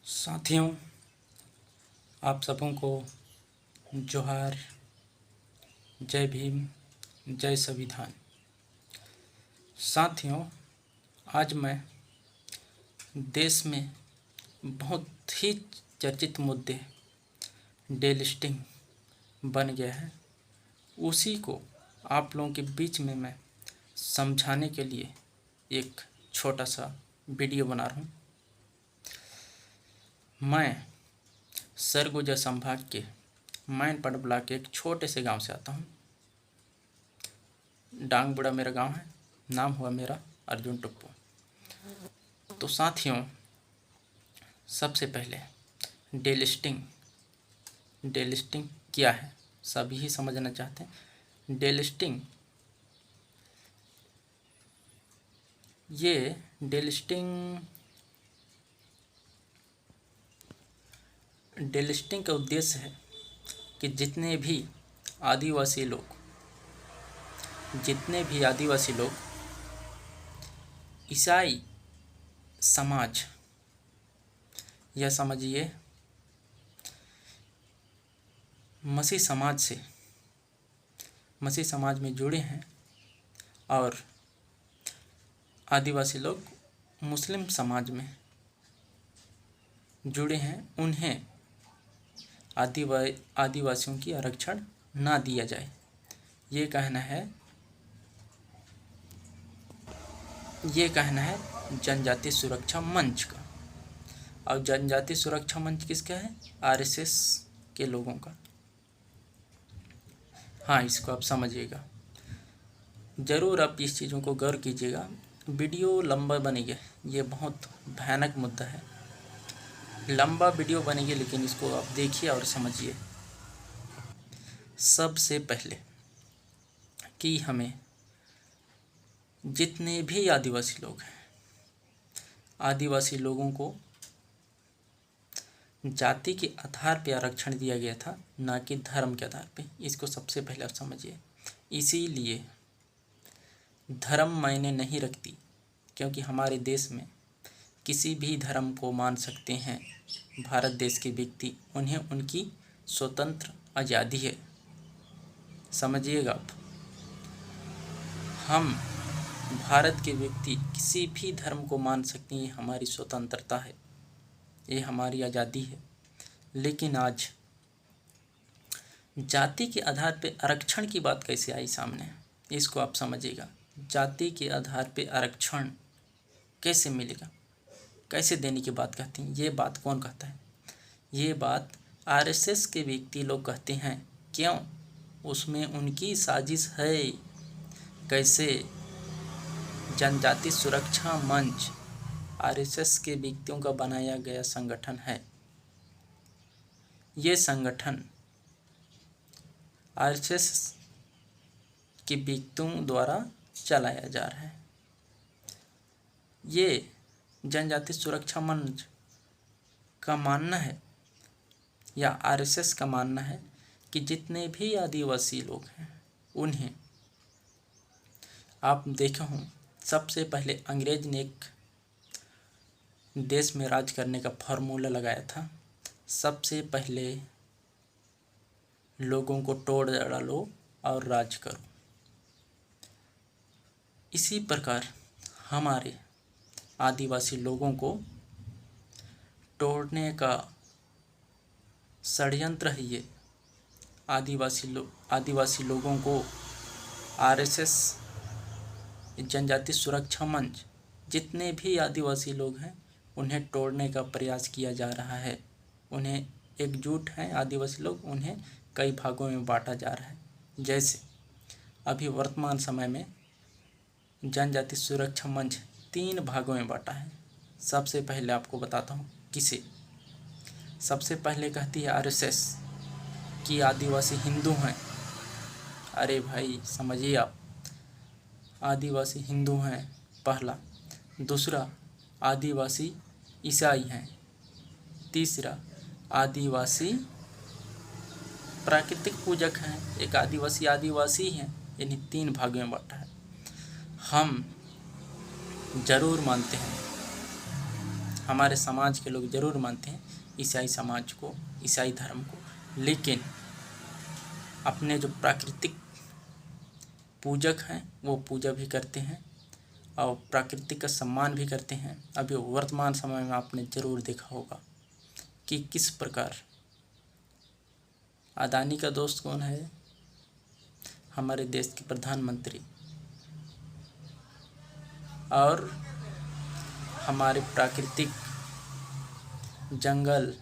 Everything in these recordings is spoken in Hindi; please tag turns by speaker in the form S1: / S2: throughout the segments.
S1: साथियों, आप सबों को जोहार, जय भीम, जय संविधान। साथियों, आज मैं देश में बहुत ही चर्चित मुद्दे डेलिस्टिंग बन गया है, उसी को आप लोगों के बीच में मैं समझाने के लिए एक छोटा सा वीडियो बना रहा हूँ। मैं सरगुजा संभाग के मैनपाट ब्लॉक के एक छोटे से गांव से आता हूं। डांगबुड़ा मेरा गांव है। नाम हुआ मेरा अर्जुन टुप्पो। तो साथियों, सबसे पहले डेलिस्टिंग क्या है सभी ही समझना चाहते हैं। डेलिस्टिंग का उद्देश्य है कि जितने भी आदिवासी लोग ईसाई समाज या समझिए मसीह समाज में जुड़े हैं और आदिवासी लोग मुस्लिम समाज में जुड़े हैं, उन्हें आदिवासियों की आरक्षण ना दिया जाए, ये कहना है जनजाति सुरक्षा मंच का। और जनजाति सुरक्षा मंच किसका है? आरएसएस के लोगों का। हाँ, इसको आप समझिएगा, ज़रूर आप इस चीज़ों को गौर कीजिएगा। वीडियो लंबा बनेगा, ये बहुत भयानक मुद्दा है, लंबा वीडियो बनेगी, लेकिन इसको आप देखिए और समझिए। सबसे पहले कि हमें जितने भी आदिवासी लोग हैं, आदिवासी लोगों को जाति के आधार पर आरक्षण दिया गया था, ना कि धर्म के आधार पे। इसको सबसे पहले आप समझिए। इसीलिए धर्म मायने नहीं रखती, क्योंकि हमारे देश में किसी भी धर्म को मान सकते हैं भारत देश के व्यक्ति, उन्हें उनकी स्वतंत्र आज़ादी है। समझिएगा आप, हम भारत के व्यक्ति किसी भी धर्म को मान सकते हैं, ये हमारी स्वतंत्रता है, ये हमारी आज़ादी है। लेकिन आज जाति के आधार पर आरक्षण की बात कैसे आई सामने, इसको आप समझिएगा। जाति के आधार पर आरक्षण कैसे मिलेगा, कैसे देने की बात कहते हैं? ये बात कौन कहता है? ये बात आरएसएस के व्यक्ति लोग कहते हैं। क्यों? उसमें उनकी साजिश है। कैसे? जनजाति सुरक्षा मंच आरएसएस के व्यक्तियों का बनाया गया संगठन है। ये संगठन आरएसएस के व्यक्तियों द्वारा चलाया जा रहा है। ये जनजाति सुरक्षा मंच का मानना है या आरएसएस का मानना है कि जितने भी आदिवासी लोग हैं, उन्हें, आप देखे हों, सबसे पहले अंग्रेज ने एक देश में राज करने का फार्मूला लगाया था। सबसे पहले लोगों को तोड़ डालो और राज करो। इसी प्रकार हमारे आदिवासी लोगों को तोड़ने का षड्यंत्र है ये। आदिवासी लोगों को आरएसएस, जनजाति सुरक्षा मंच, जितने भी आदिवासी लोग हैं, उन्हें तोड़ने का प्रयास किया जा रहा है। उन्हें एकजुट हैं आदिवासी लोग, उन्हें कई भागों में बांटा जा रहा है। जैसे अभी वर्तमान समय में जनजाति सुरक्षा मंच 3 भागों में बांटा है। सबसे पहले आपको बताता हूँ किसे। सबसे पहले कहती है आरएसएस कि आदिवासी हिंदू हैं। अरे भाई समझिए आप, आदिवासी हिंदू हैं पहला। दूसरा, आदिवासी ईसाई हैं। तीसरा, आदिवासी प्राकृतिक पूजक हैं। एक आदिवासी हैं। इन्हीं 3 भागों में बांटा है। हम जरूर मानते हैं हमारे समाज के लोग ज़रूर मानते हैं ईसाई समाज को, ईसाई धर्म को, लेकिन अपने जो प्राकृतिक पूजक हैं वो पूजा भी करते हैं और प्रकृति का सम्मान भी करते हैं। अभी वर्तमान समय में आपने ज़रूर देखा होगा कि किस प्रकार अदानी का दोस्त कौन है, हमारे देश के प्रधानमंत्री, और हमारे प्राकृतिक जंगल,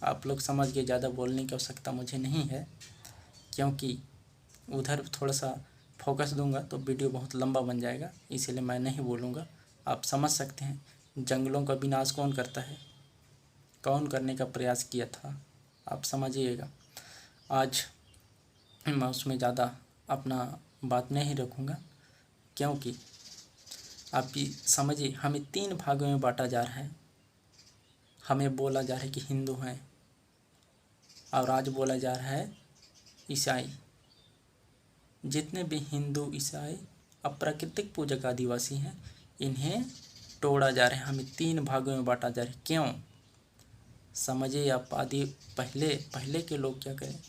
S1: आप लोग समझ के, ज़्यादा बोलने की आवश्यकता मुझे नहीं है क्योंकि उधर थोड़ा सा फोकस दूंगा तो वीडियो बहुत लंबा बन जाएगा, इसलिए मैं नहीं बोलूँगा। आप समझ सकते हैं जंगलों का विनाश कौन करता है, कौन करने का प्रयास किया था, आप समझिएगा। आज मैं उसमें ज़्यादा अपना बात नहीं रखूँगा क्योंकि आप भी समझिए, हमें 3 भागों में बांटा जा रहा है। हमें बोला जा रहा है कि हिंदू हैं और आज बोला जा रहा है ईसाई। जितने भी हिंदू, ईसाई, अप्राकृतिक पूजक आदिवासी हैं, इन्हें तोड़ा जा रहा है, हमें 3 भागों में बांटा जा रहा है। क्यों समझिए आप। पहले के लोग क्या करें,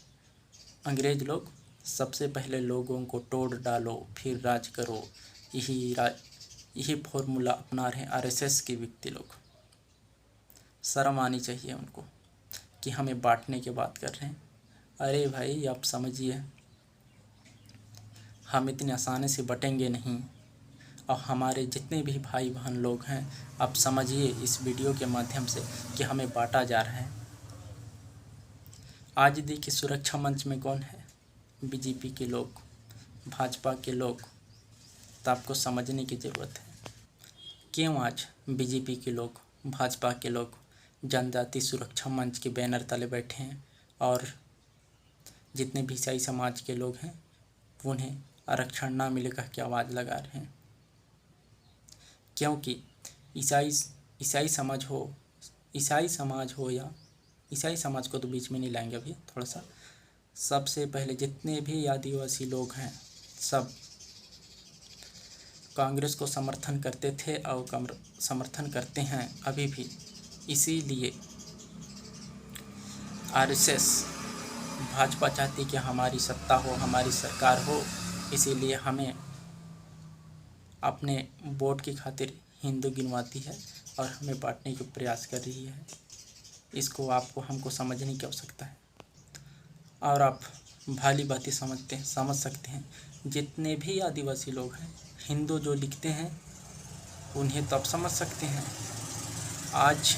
S1: अंग्रेज लोग सबसे पहले लोगों को तोड़ डालो फिर राज करो, यही फॉर्मूला अपना रहे हैं आरएसएस के व्यक्ति लोग। शर्म आनी चाहिए उनको कि हमें बांटने की बात कर रहे हैं। अरे भाई आप समझिए, हम इतने आसानी से बटेंगे नहीं। और हमारे जितने भी भाई बहन लोग हैं, आप समझिए इस वीडियो के माध्यम से कि हमें बांटा जा रहा है। आज देखिए सुरक्षा मंच में कौन है, बीजेपी के लोग, भाजपा के लोग। तो आपको समझने की ज़रूरत है क्यों आज बीजेपी के लोग, भाजपा के लोग जनजाति सुरक्षा मंच के बैनर तले बैठे हैं और जितने भी ईसाई समाज के लोग हैं उन्हें आरक्षण ना मिले कह के आवाज़ लगा रहे हैं। क्योंकि ईसाई समाज हो या ईसाई समाज को तो बीच में नहीं लाएंगे अभी थोड़ा सा। सबसे पहले जितने भी आदिवासी लोग हैं सब कांग्रेस को समर्थन करते थे और समर्थन करते हैं अभी भी। इसीलिए आरएसएस, भाजपा चाहती कि हमारी सत्ता हो, हमारी सरकार हो, इसीलिए हमें अपने वोट की खातिर हिंदू गिनवाती है और हमें बांटने का प्रयास कर रही है। इसको हमको समझने की आवश्यकता है और आप भली भांति समझ सकते हैं। जितने भी आदिवासी लोग हैं, हिंदू जो लिखते हैं उन्हें तो आप समझ सकते हैं। आज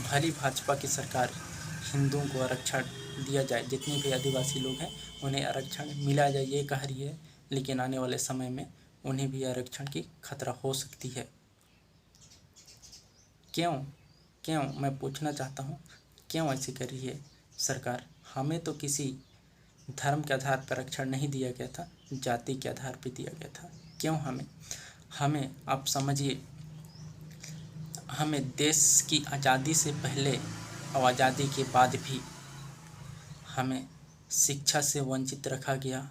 S1: भली भाजपा की सरकार हिंदुओं को आरक्षण दिया जाए, जितने भी आदिवासी लोग हैं उन्हें आरक्षण मिला जाए ये कह रही है, लेकिन आने वाले समय में उन्हें भी आरक्षण की खतरा हो सकती है। क्यों मैं पूछना चाहता हूँ, क्यों ऐसे कर रही है सरकार? हमें तो किसी धर्म के आधार पर आरक्षण नहीं दिया गया था, जाति के आधार पर दिया गया था। क्यों हमें आप समझिए, हमें देश की आज़ादी से पहले और आज़ादी के बाद भी हमें शिक्षा से वंचित रखा गया,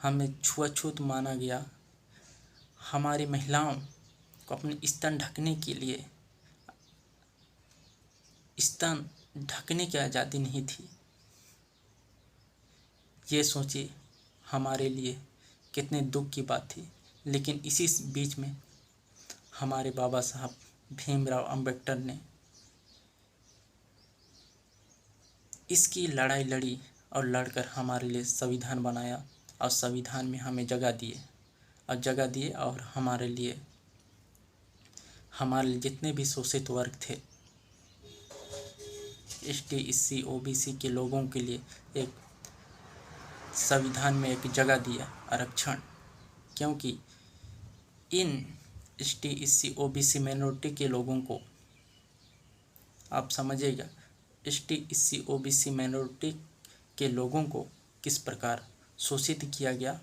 S1: हमें छुआछूत माना गया। हमारी महिलाओं को अपने स्तन ढकने के लिए स्तन ढकने की आज़ादी नहीं थी। ये सोचिए हमारे लिए कितने दुख की बात थी। लेकिन इसी बीच में हमारे बाबा साहब भीमराव अंबेडकर ने इसकी लड़ाई लड़ी और लड़कर हमारे लिए संविधान बनाया और संविधान में हमें जगह दिए और हमारे लिए जितने भी शोषित वर्ग थे, एसटी, एससी, ओबीसी के लोगों के लिए एक संविधान में एक जगह दिया, आरक्षण। क्योंकि इन एसटी, एससी, ओबीसी माइनॉरिटी के लोगों को आप समझिएगा, एसटी, एससी, ओबीसी माइनॉरिटी के लोगों को किस प्रकार शोषित किया गया।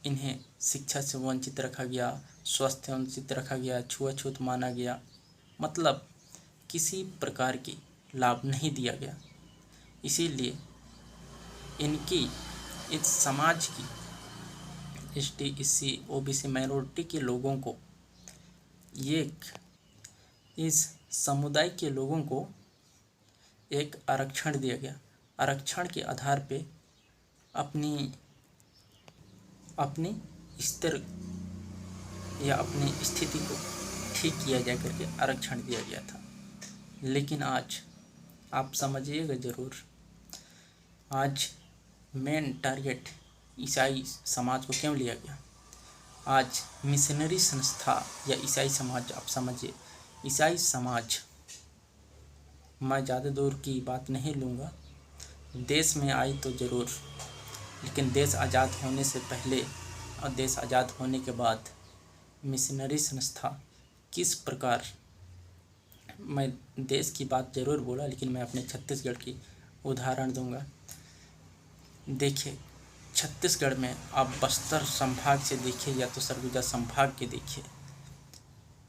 S1: इन्हें शिक्षा से वंचित रखा गया, स्वास्थ्य से वंचित रखा गया, छुआछूत माना गया, मतलब किसी प्रकार की लाभ नहीं दिया गया। इसीलिए इस समाज की एसटी, एससी, ओबीसी माइनॉरिटी के लोगों को ये इस समुदाय के लोगों को एक आरक्षण दिया गया। आरक्षण के आधार पे अपनी अपनी स्तर या अपनी स्थिति को ठीक किया जा करके आरक्षण दिया गया था। लेकिन आज आप समझिएगा ज़रूर, आज मेन टारगेट ईसाई समाज को क्यों लिया गया। आज मिशनरी संस्था या ईसाई समाज, आप समझिए ईसाई समाज, मैं ज़्यादा दूर की बात नहीं लूँगा, देश में आई तो ज़रूर, लेकिन देश आज़ाद होने से पहले और देश आज़ाद होने के बाद मिशनरी संस्था किस प्रकार, मैं देश की बात ज़रूर बोला लेकिन मैं अपने छत्तीसगढ़ की उदाहरण दूंगा। देखिए छत्तीसगढ़ में आप बस्तर संभाग से देखिए या तो सरगुजा संभाग के देखिए,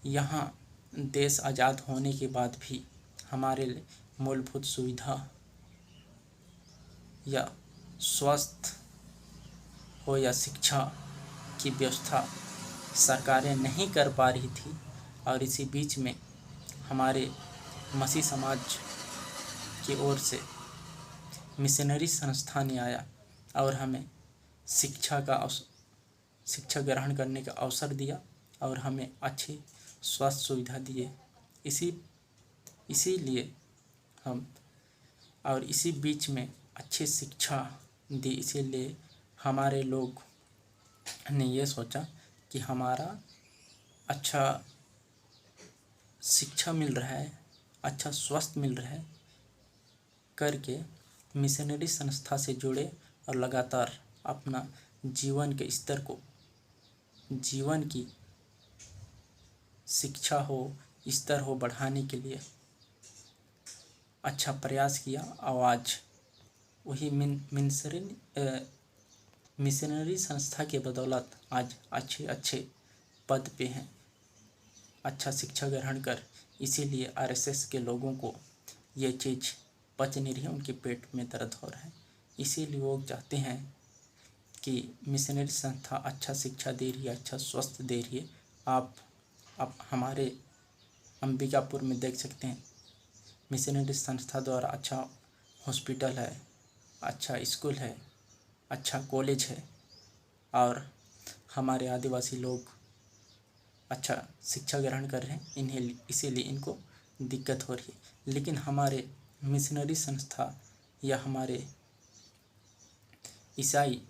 S1: यहाँ देश आज़ाद होने के बाद भी हमारे लिए मूलभूत सुविधा या स्वास्थ्य हो या शिक्षा की व्यवस्था सरकारें नहीं कर पा रही थी। और इसी बीच में हमारे मसीह समाज की ओर से मिशनरी संस्था ने आया और हमें शिक्षा ग्रहण करने का अवसर दिया और हमें अच्छी स्वास्थ्य सुविधा दिए। इसीलिए हम और इसी बीच में अच्छी शिक्षा दी। इसीलिए हमारे लोग ने ये सोचा कि हमारा अच्छा शिक्षा मिल रहा है, अच्छा स्वास्थ्य मिल रहा है करके मिशनरी संस्था से जुड़े और लगातार अपना जीवन के स्तर को, जीवन की शिक्षा हो, स्तर हो बढ़ाने के लिए अच्छा प्रयास किया। और आज वही मिशनरी संस्था के बदौलत आज अच्छे पद पे हैं, अच्छा शिक्षा ग्रहण कर। इसीलिए आरएसएस के लोगों को ये चीज़ पच नहीं रही, उनके पेट में दर्द हो रहा है। इसीलिए वो चाहते हैं कि मिशनरी संस्था अच्छा शिक्षा दे रही है, अच्छा स्वास्थ्य दे रही है। आप हमारे अंबिकापुर में देख सकते हैं मिशनरी संस्था द्वारा अच्छा हॉस्पिटल है, अच्छा स्कूल है, अच्छा कॉलेज है और हमारे आदिवासी लोग अच्छा शिक्षा ग्रहण कर रहे हैं। इसीलिए इनको दिक्कत हो रही है। लेकिन हमारे मिशनरी संस्था या हमारे ईसाई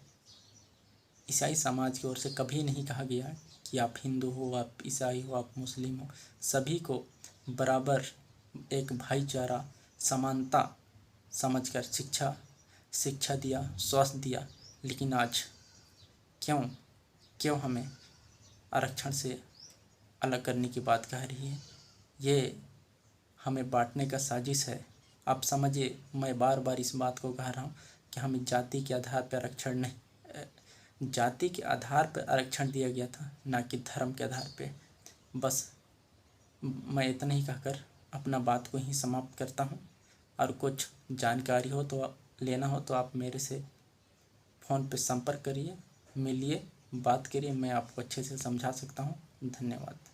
S1: समाज की ओर से कभी नहीं कहा गया कि आप हिंदू हो, आप ईसाई हो, आप मुस्लिम हो। सभी को बराबर एक भाईचारा, समानता समझकर शिक्षा दिया, स्वास्थ्य दिया। लेकिन आज क्यों हमें आरक्षण से अलग करने की बात कह रही है। ये हमें बांटने का साजिश है। आप समझिए, मैं बार बार इस बात को कह रहा हूँ कि हमें जाति के आधार पर आरक्षण नहीं, जाति के आधार पर आरक्षण दिया गया था, ना कि धर्म के आधार पे। बस मैं इतना ही कहकर अपना बात को ही समाप्त करता हूँ। और कुछ जानकारी हो तो लेना हो तो आप मेरे से फ़ोन पे संपर्क करिए, मिलिए, बात करिए, मैं आपको अच्छे से समझा सकता हूँ। धन्यवाद।